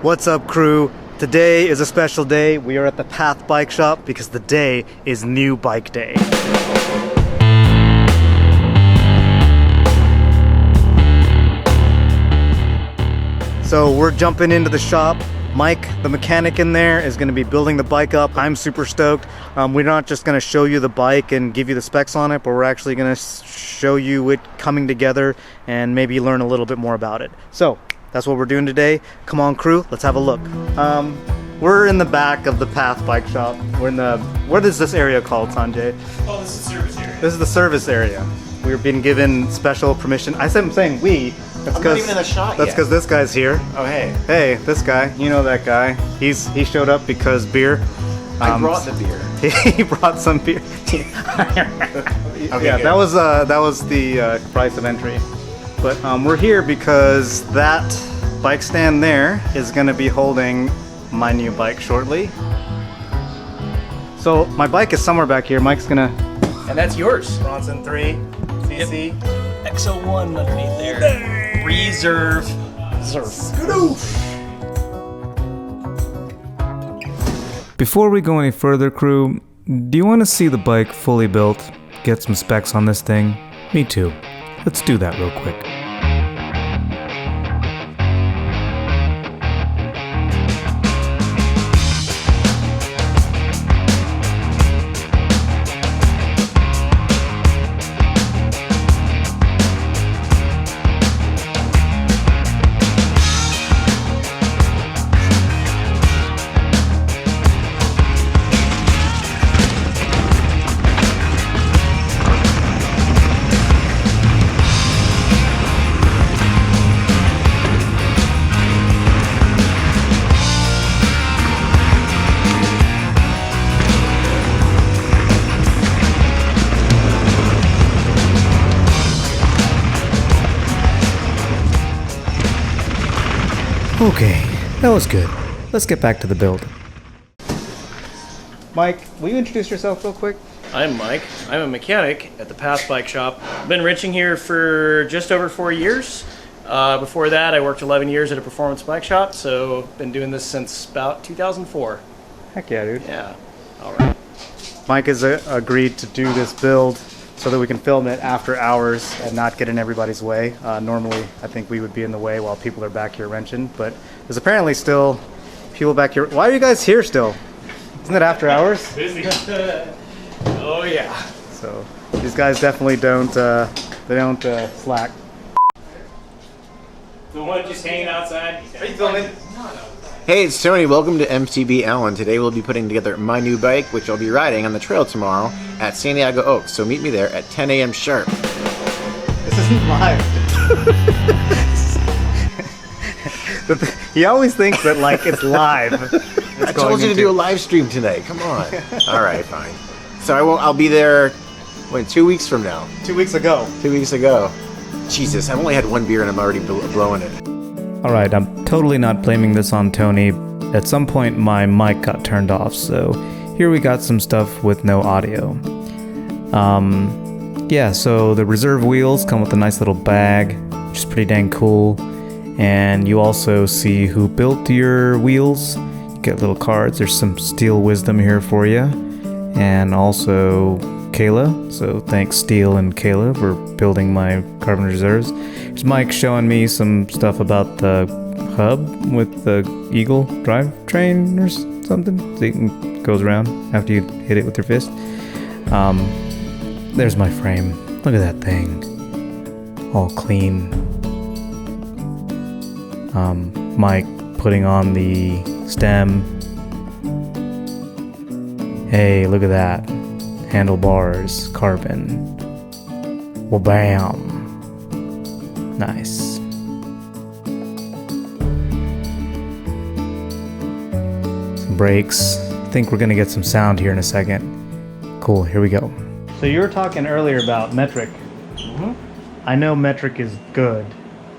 What's up, crew? Today is a special day. We are at the Path Bike Shop because the day is New Bike Day. So we're jumping into the shop. Mike, the mechanic in there, is going to be building the bike up. I'm super stoked. We're not just going to show you the bike and give you the specs on it, but we're actually going to show you it coming together and maybe learn a little bit more about it. So that's what we're doing today. Come on, crew, let's have a look. We're in the back of the Path Bike Shop. We're in the, what is this area called, Sanjay? Oh, this is the service area. This is the service area. We've been given special permission. I'm saying we. That's I'm not even in the shot That's yet. because this guy's here. Oh, hey. Hey, this guy. You know that guy. He showed up because beer. I brought the beer. He brought some beer. Okay, Yeah, good. that was the price of entry. But we're here because that bike stand there is going to be holding my new bike shortly. So my bike is somewhere back here. Mike's gonna. And that's yours. Bronson 3 CC. X01 underneath there. Reserve. Before we go any further, crew, do you want to see the bike fully built? Get some specs on this thing? Me too. Let's do that real quick. Okay, that was good. Let's get back to the build. Mike, will you introduce yourself real quick? I'm Mike. I'm a mechanic at the Path Bike Shop. Been wrenching here for just over 4 years. Before that, I worked 11 years at a performance bike shop, so been doing this since about 2004. Heck yeah, dude. Yeah, all right. Mike has agreed to do this build so that we can film it after hours and not get in everybody's way. Normally, I think we would be in the way while people are back here wrenching, but there's apparently still people back here. Why are you guys here still? Isn't it after hours? Busy. Oh yeah. So these guys definitely don't slack. The one just hanging outside. Are you filming? Hey, it's Tony. Welcome to MTB Allen. Today we'll be putting together my new bike, which I'll be riding on the trail tomorrow at Santiago Oaks. So meet me there at 10 a.m. sharp. This isn't live. He always thinks that like it's live. I told you to do a live stream tonight. Come on. All right, fine. So I'll be there. 2 weeks from now? 2 weeks ago. 2 weeks ago. Jesus, I've only had one beer and I'm already blowing it. Alright, I'm totally not blaming this on Tony. At some point my mic got turned off, so here we got some stuff with no audio. Yeah, so the reserve wheels come with a nice little bag, which is pretty dang cool. And you also see who built your wheels. You get little cards. There's some Steel Wisdom here for you. And also Kayla. So thanks Steel and Kayla for building my carbon reserves. Here's Mike showing me some stuff about the hub with the Eagle drivetrain or something. So it goes around after you hit it with your fist. There's my frame. Look at that thing. All clean. Mike putting on the stem. Hey, look at that. Handlebars, carbon. Well, bam. Nice. Some brakes. I think we're gonna get some sound here in a second. Cool, here we go. So you were talking earlier about metric. I know metric is good.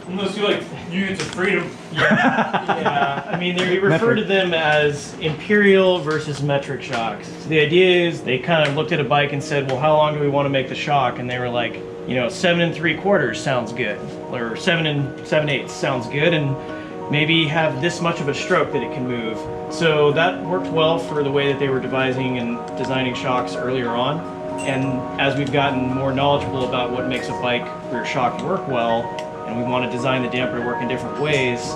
Unless you like units of freedom. Yeah, I mean, they refer to them as imperial versus metric shocks. So the idea is they kind of looked at a bike and said, well, how long do we want to make the shock? And they were like, you know, 7 3/4 sounds good, or 7 7/8 sounds good. And maybe have this much of a stroke that it can move. So that worked well for the way that they were devising and designing shocks earlier on. And as we've gotten more knowledgeable about what makes a bike rear shock work well, and we want to design the damper to work in different ways,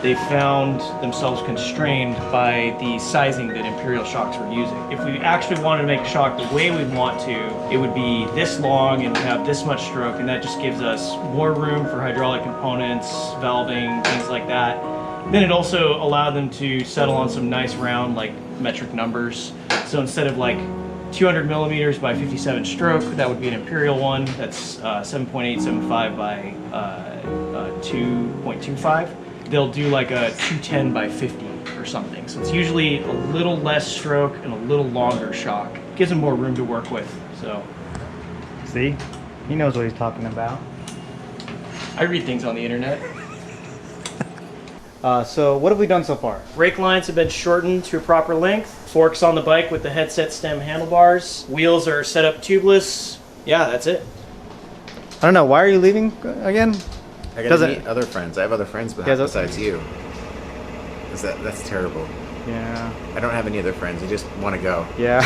they found themselves constrained by the sizing that Imperial shocks were using. If we actually wanted to make a shock the way we want to, it would be this long and have this much stroke, and that just gives us more room for hydraulic components, valving, things like that. Then it also allowed them to settle on some nice round, like, metric numbers. So instead of like 200 millimeters by 57 stroke, that would be an Imperial one. That's 7.875 by 2.25. They'll do like a 210 by 50 or something. So it's usually a little less stroke and a little longer shock. Gives them more room to work with. So See? He knows what he's talking about. I read things on the internet. So what have we done so far? Brake lines have been shortened to a proper length. Forks on the bike with the headset stem handlebars. Wheels are set up tubeless. Yeah, that's it. I don't know, why are you leaving again? I gotta Doesn't- meet other friends. I have other friends besides you. That's terrible. Yeah. I don't have any other friends. I just want to go. Yeah.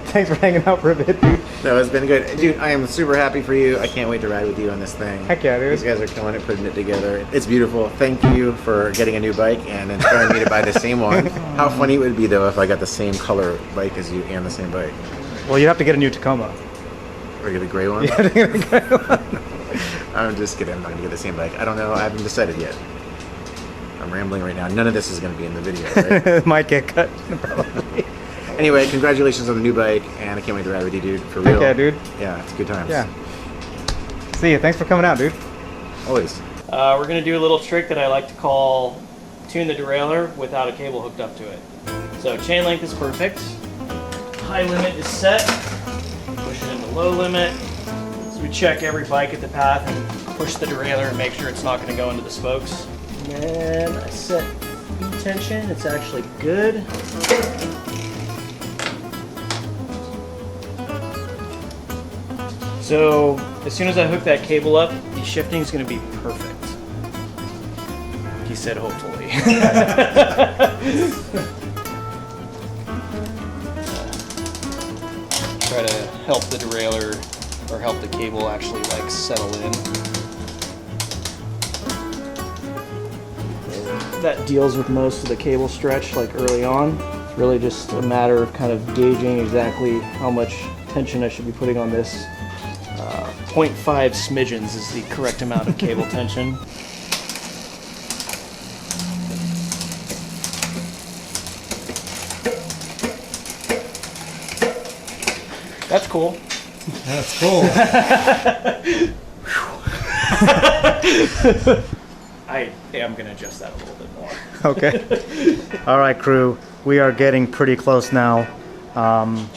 Thanks for hanging out for a bit, dude. No, it's been good. Dude, I am super happy for you. I can't wait to ride with you on this thing. Heck yeah, dude. These guys are killing it, putting it together. It's beautiful. Thank you for getting a new bike and inspiring me to buy the same one. How funny it would be, though, if I got the same color bike as you and the same bike. Well, you have to get a new Tacoma. Or get a gray one? Yeah, to get a gray one. I'm just kidding. I'm not going to get the same bike. I don't know. I haven't decided yet. I'm rambling right now. None of this is going to be in the video, right? Might get cut, probably. Anyway, congratulations on the new bike, and I can't wait to ride with you, dude. For real. Yeah, dude. Yeah, it's good times. Yeah. See you. Thanks for coming out, dude. Always. We're going to do a little trick that I like to call tune the derailleur without a cable hooked up to it. So chain length is perfect. High limit is set. Push it into low limit. So we check every bike at the path and push the derailleur and make sure it's not going to go into the spokes. And then I set E tension. It's actually good. So as soon as I hook that cable up, the shifting is going to be perfect. He said hopefully. Try to help the derailleur or help the cable actually like settle in. That deals with most of the cable stretch like early on. It's really just a matter of kind of gauging exactly how much tension I should be putting on this. 0.5 smidgens is the correct amount of cable tension. That's cool. That's cool. I am going to adjust that a little bit more. Okay. All right, crew. We are getting pretty close now.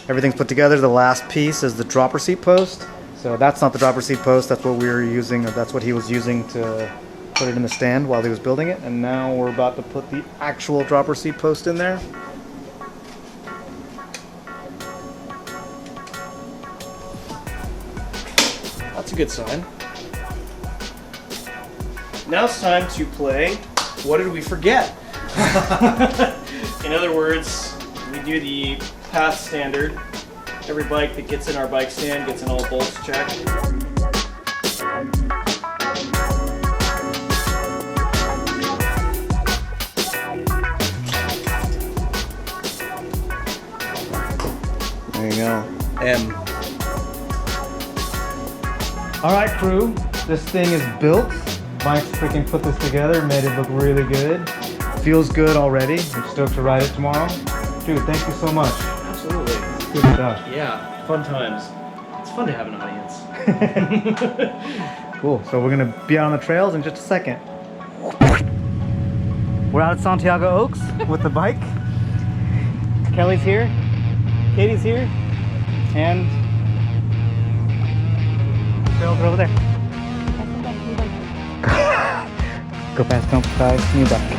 Everything's put together. The last piece is the dropper seat post. So that's not the dropper seat post. That's what we were using, or that's what he was using to put it in the stand while he was building it. And now we're about to put the actual dropper seat post in there. That's a good sign. Now it's time to play What Did We Forget? In other words, we do the path standard. Every bike that gets in our bike stand gets an all bolts check. There you go. M. All right, crew. This thing is built. Mike freaking put this together, made it look really good. Feels good already. I'm stoked to ride it tomorrow. Dude, thank you so much. Absolutely. Good stuff. Yeah, fun times. It's fun to have an audience. Cool. So we're gonna be out on the trails in just a second. We're out at Santiago Oaks with the bike. Kelly's here. Katie's here. And trails are over there. Go past Dump Guys, new bike.